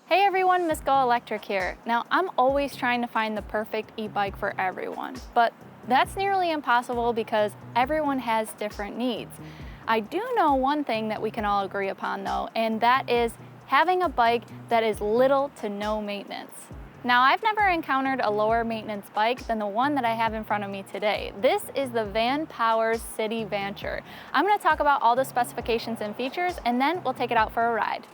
Hey everyone, Miss GoElectric here. Now, I'm always trying to find the perfect e-bike for everyone, but that's nearly impossible because everyone has different needs. I do know one thing that we can all agree upon though, and that is having a bike that is little to no maintenance. Now, I've never encountered a lower maintenance bike than the one that I have in front of me today. This is the Vanpowers City Vanture. I'm going to talk about all the specifications and features, and then we'll take it out for a ride.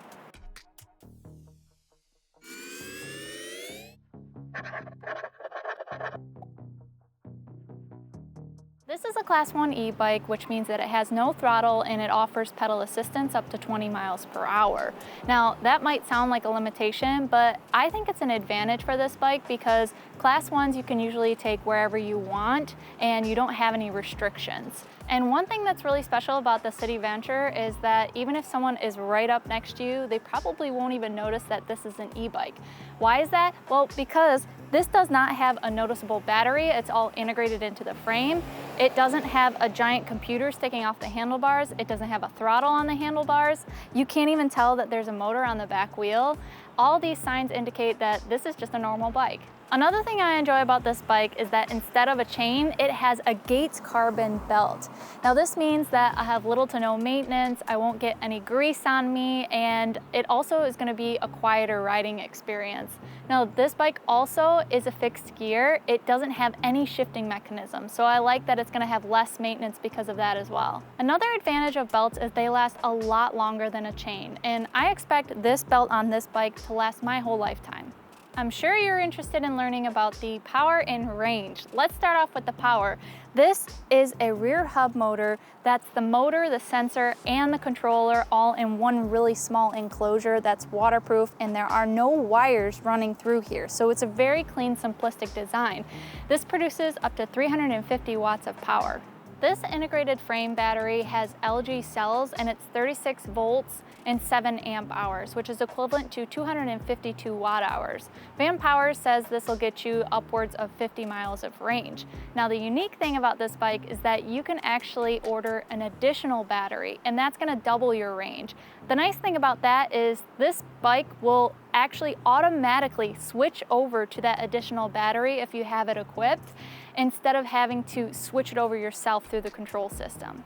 This is a Class 1 e-bike, which means that it has no throttle and it offers pedal assistance up to 20 miles per hour. Now, that might sound like a limitation, but I think it's an advantage for this bike because Class 1s you can usually take wherever you want and you don't have any restrictions. And one thing that's really special about the City Vanture is that even if someone is right up next to you, they probably won't even notice that this is an e-bike. Why is that? Well, because this does not have a noticeable battery. It's all integrated into the frame. It doesn't have a giant computer sticking off the handlebars. It doesn't have a throttle on the handlebars. You can't even tell that there's a motor on the back wheel. All these signs indicate that this is just a normal bike. Another thing I enjoy about this bike is that instead of a chain, it has a Gates carbon belt. Now this means that I have little to no maintenance, I won't get any grease on me, and it also is going to be a quieter riding experience. Now this bike also is a fixed gear. It doesn't have any shifting mechanism, so I like that it's going to have less maintenance because of that as well. Another advantage of belts is they last a lot longer than a chain, and I expect this belt on this bike to last my whole lifetime. I'm sure you're interested in learning about the power and range. Let's start off with the power. This is a rear hub motor. That's the motor, the sensor, and the controller all in one really small enclosure that's waterproof, and there are no wires running through here. So it's a very clean, simplistic design. This produces up to 350 watts of power. This integrated frame battery has LG cells and it's 36 volts and 7 amp hours, which is equivalent to 252 watt hours. Vanpowers says this will get you upwards of 50 miles of range. Now, the unique thing about this bike is that you can actually order an additional battery, and that's gonna double your range. The nice thing about that is this bike will actually automatically switch over to that additional battery if you have it equipped, instead of having to switch it over yourself through the control system.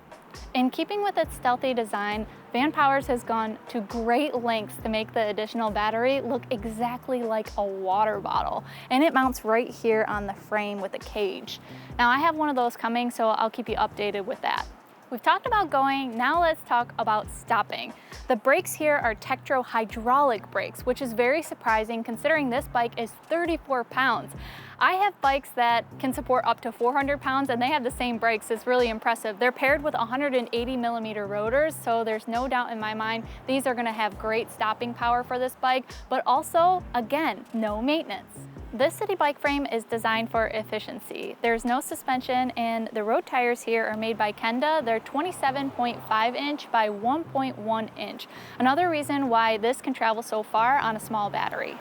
In keeping with its stealthy design, Vanpowers has gone to great lengths to make the additional battery look exactly like a water bottle, and it mounts right here on the frame with a cage. Now, I have one of those coming, so I'll keep you updated with that. We've talked about going, now let's talk about stopping. The brakes here are Tektro hydraulic brakes, which is very surprising considering this bike is 34 pounds. I have bikes that can support up to 400 pounds and they have the same brakes. It's really impressive. They're paired with 180 millimeter rotors, so there's no doubt in my mind these are gonna have great stopping power for this bike, but also, again, no maintenance. This city bike frame is designed for efficiency. There's no suspension, and the road tires here are made by Kenda. They're 27.5 inch by 1.1 inch. Another reason why this can travel so far on a small battery.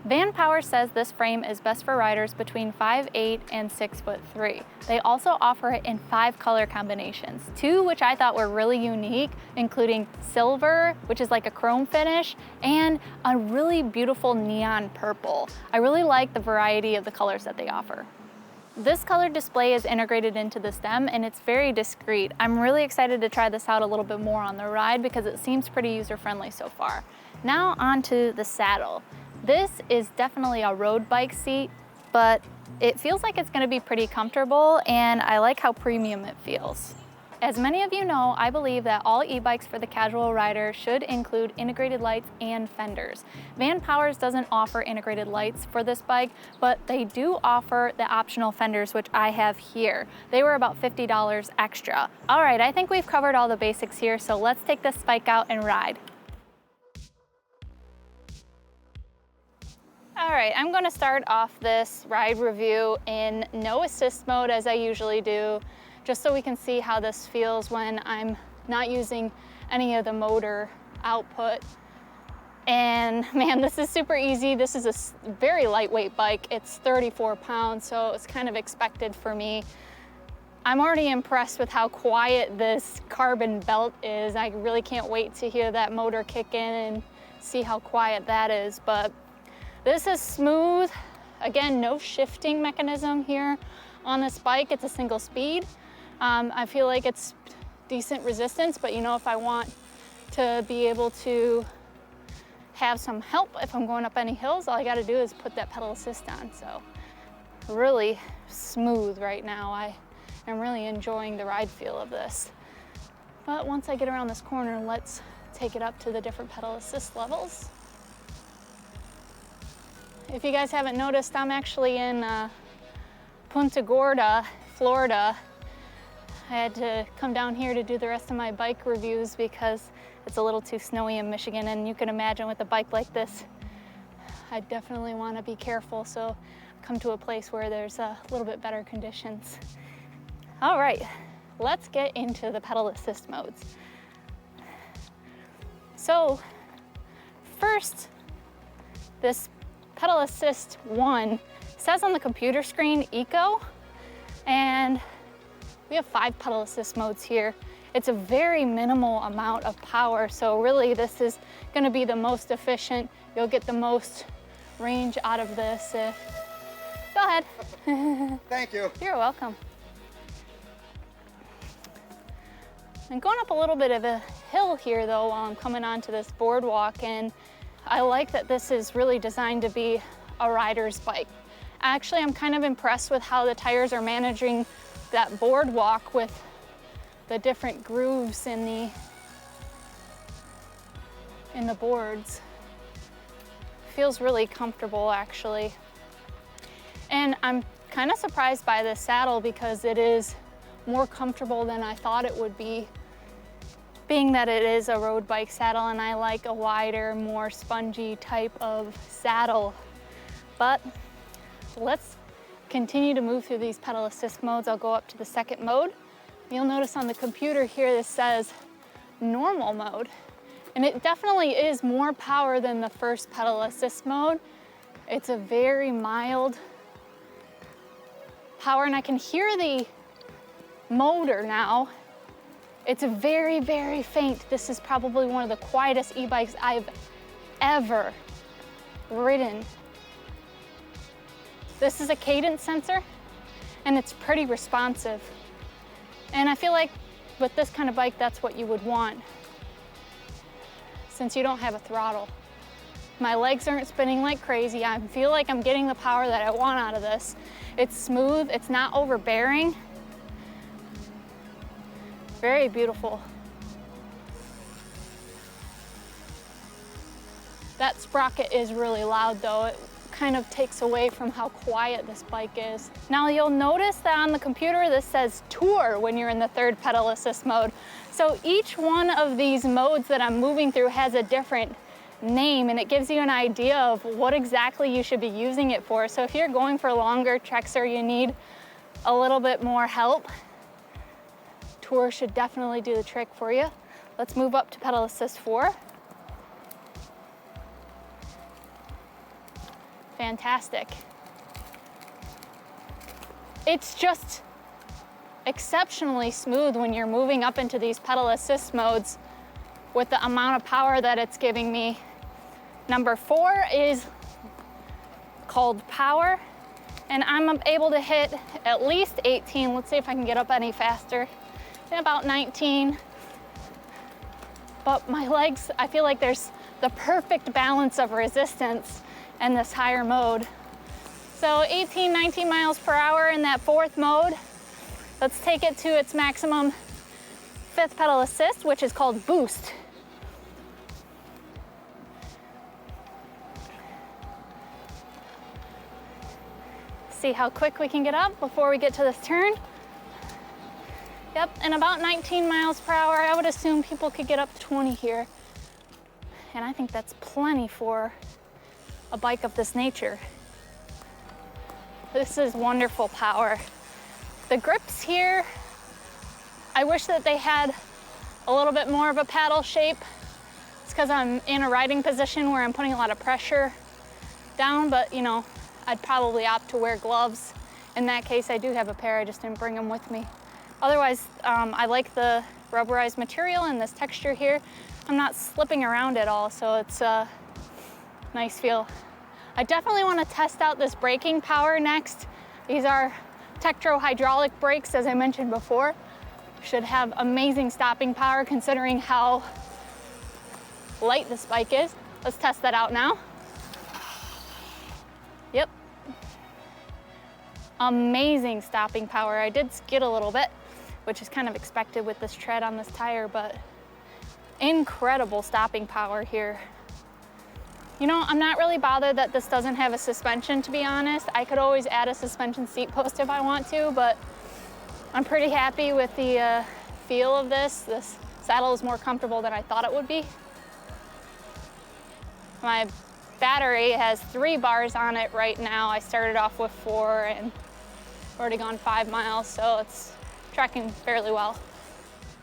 Vanpowers says this frame is best for riders between 5'8" and 6'3". They also offer it in 5 color combinations, 2 which I thought were really unique, including silver, which is like a chrome finish, and a really beautiful neon purple. I really like the variety of the colors that they offer. This color display is integrated into the stem and it's very discreet. I'm really excited to try this out a little bit more on the ride because it seems pretty user-friendly so far. Now onto the saddle. This is definitely a road bike seat, but it feels like it's gonna be pretty comfortable, and I like how premium it feels. As many of you know, I believe that all e-bikes for the casual rider should include integrated lights and fenders. Vanpowers doesn't offer integrated lights for this bike, but they do offer the optional fenders, which I have here. They were about $50 extra. All right, I think we've covered all the basics here, so let's take this bike out and ride. All right, I'm gonna start off this ride review in no assist mode as I usually do, just so we can see how this feels when I'm not using any of the motor output. And man, this is super easy. This is a very lightweight bike. It's 34 pounds, so it's kind of expected for me. I'm already impressed with how quiet this carbon belt is. I really can't wait to hear that motor kick in and see how quiet that is. But this is smooth. Again, no shifting mechanism here on this bike. It's a single speed. I feel like it's decent resistance, but you know, if I want to be able to have some help if I'm going up any hills, all I got to do is put that pedal assist on. So really smooth right now. I am really enjoying the ride feel of this. But once I get around this corner, let's take it up to the different pedal assist levels. If you guys haven't noticed, I'm actually in Punta Gorda, Florida. I had to come down here to do the rest of my bike reviews because it's a little too snowy in Michigan, and you can imagine with a bike like this, I definitely want to be careful, so come to a place where there's a little bit better conditions. All right, let's get into the pedal assist modes. So first, this pedal assist 1 says on the computer screen Eco, and we have 5 pedal assist modes here. It's a very minimal amount of power, so really this is going to be the most efficient. You'll get the most range out of this. Go ahead. Thank you. You're welcome. I'm going up a little bit of a hill here though while I'm coming onto this boardwalk, and I like that this is really designed to be a rider's bike. Actually, I'm kind of impressed with how the tires are managing that boardwalk with the different grooves in the boards. Feels really comfortable actually. And I'm kind of surprised by this saddle because it is more comfortable than I thought it would be, being that it is a road bike saddle and I like a wider, more spongy type of saddle. But let's continue to move through these pedal assist modes. I'll go up to the second mode. You'll notice on the computer here this says normal mode, and it definitely is more power than the first pedal assist mode. It's a very mild power, and I can hear the motor now. It's a very, very faint. This is probably one of the quietest e-bikes I've ever ridden. This is a cadence sensor, and it's pretty responsive. And I feel like with this kind of bike, that's what you would want, since you don't have a throttle. My legs aren't spinning like crazy. I feel like I'm getting the power that I want out of this. It's smooth, it's not overbearing. Very beautiful. That sprocket is really loud though. It kind of takes away from how quiet this bike is. Now you'll notice that on the computer this says Tour when you're in the third pedal assist mode. So each one of these modes that I'm moving through has a different name, and it gives you an idea of what exactly you should be using it for. So if you're going for longer treks or you need a little bit more help, Tour should definitely do the trick for you. Let's move up to pedal assist 4. Fantastic. It's just exceptionally smooth when you're moving up into these pedal assist modes with the amount of power that it's giving me. Number 4 is called Power, and I'm able to hit at least 18. Let's see if I can get up any faster. About 19. But my legs, I feel like there's the perfect balance of resistance in this higher mode. So 18, 19 miles per hour in that 4th mode. Let's take it to its maximum 5th pedal assist, which is called Boost. See how quick we can get up before we get to this turn. Yep, and about 19 miles per hour, I would assume people could get up to 20 here. And I think that's plenty for a bike of this nature. This is wonderful power. The grips here, I wish that they had a little bit more of a paddle shape. It's because I'm in a riding position where I'm putting a lot of pressure down, but you know, I'd probably opt to wear gloves. In that case, I do have a pair, I just didn't bring them with me. Otherwise, I like the rubberized material and this texture here. I'm not slipping around at all, so it's a nice feel. I definitely want to test out this braking power next. These are Tektro hydraulic brakes, as I mentioned before. Should have amazing stopping power considering how light this bike is. Let's test that out now. Yep. Amazing stopping power. I did skid a little bit, which is kind of expected with this tread on this tire, but incredible stopping power here. You know, I'm not really bothered that this doesn't have a suspension, to be honest. I could always add a suspension seat post if I want to, but I'm pretty happy with the feel of this. This saddle is more comfortable than I thought it would be. My battery has 3 bars on it right now. I started off with 4 and already gone 5 miles, so it's tracking fairly well.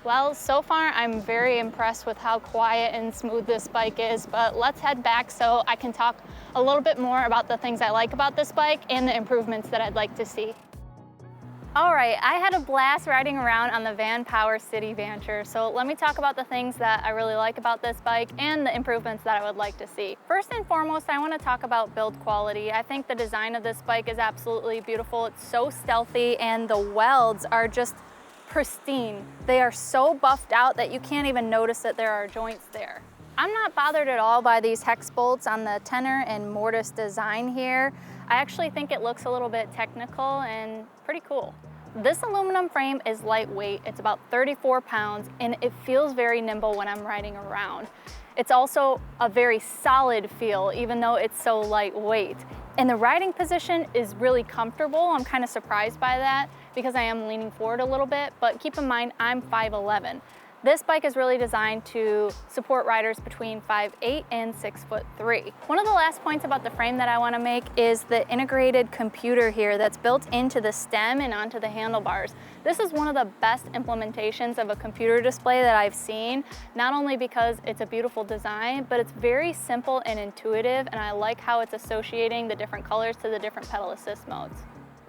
Well, so far I'm very impressed with how quiet and smooth this bike is, but let's head back so I can talk a little bit more about the things I like about this bike and the improvements that I'd like to see. All right, I had a blast riding around on the Vanpowers City Vanture, so let me talk about the things that I really like about this bike and the improvements that I would like to see. First and foremost, I want to talk about build quality. I think the design of this bike is absolutely beautiful. It's so stealthy and the welds are just pristine. They are so buffed out that you can't even notice that there are joints there. I'm not bothered at all by these hex bolts on the tenor and mortise design here. I actually think it looks a little bit technical and pretty cool. This aluminum frame is lightweight. It's about 34 pounds and it feels very nimble when I'm riding around. It's also a very solid feel, even though it's so lightweight. And the riding position is really comfortable. I'm kind of surprised by that because I am leaning forward a little bit, but keep in mind I'm 5'11". This bike is really designed to support riders between 5'8" and 6'3". One of the last points about the frame that I want to make is the integrated computer here that's built into the stem and onto the handlebars. This is one of the best implementations of a computer display that I've seen, not only because it's a beautiful design, but it's very simple and intuitive, and I like how it's associating the different colors to the different pedal assist modes.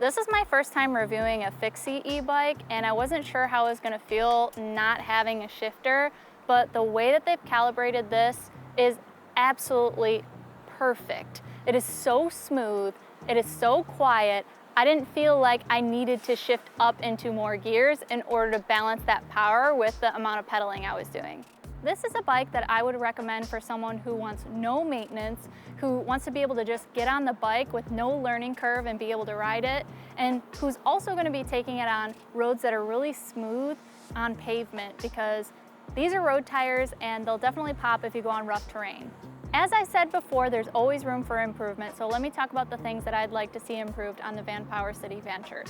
This is my first time reviewing a fixie e-bike, and I wasn't sure how I was going to feel not having a shifter, but the way that they've calibrated this is absolutely perfect. It is so smooth, it is so quiet. I didn't feel like I needed to shift up into more gears in order to balance that power with the amount of pedaling I was doing. This is a bike that I would recommend for someone who wants no maintenance, who wants to be able to just get on the bike with no learning curve and be able to ride it, and who's also going to be taking it on roads that are really smooth on pavement, because these are road tires and they'll definitely pop if you go on rough terrain. As I said before, there's always room for improvement, so let me talk about the things that I'd like to see improved on the Vanpowers City Vanture.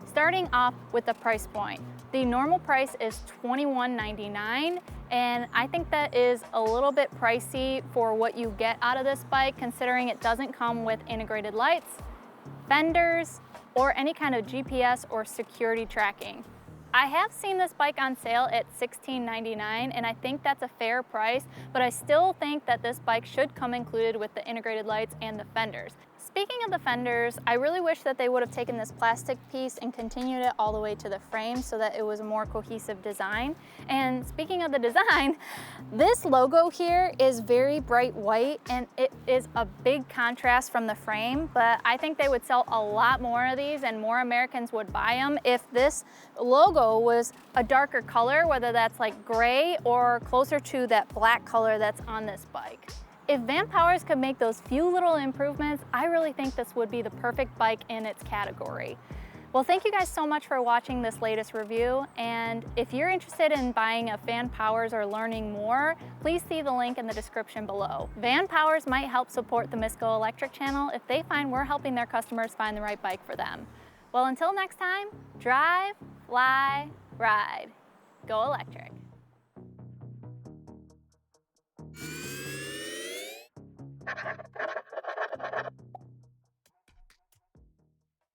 Starting off with the price point. The normal price is $21.99, and I think that is a little bit pricey for what you get out of this bike, considering it doesn't come with integrated lights, fenders, or any kind of GPS or security tracking. I have seen this bike on sale at $16.99, and I think that's a fair price, but I still think that this bike should come included with the integrated lights and the fenders. Speaking of the fenders, I really wish that they would have taken this plastic piece and continued it all the way to the frame so that it was a more cohesive design. And speaking of the design, this logo here is very bright white and it is a big contrast from the frame, but I think they would sell a lot more of these and more Americans would buy them if this logo was a darker color, whether that's like gray or closer to that black color that's on this bike. If Vanpowers could make those few little improvements, I really think this would be the perfect bike in its category. Well, thank you guys so much for watching this latest review, and if you're interested in buying a Vanpowers or learning more, please see the link in the description below. Vanpowers might help support the Miss GoElectric channel if they find we're helping their customers find the right bike for them. Well, until next time, drive, fly, ride. Go electric.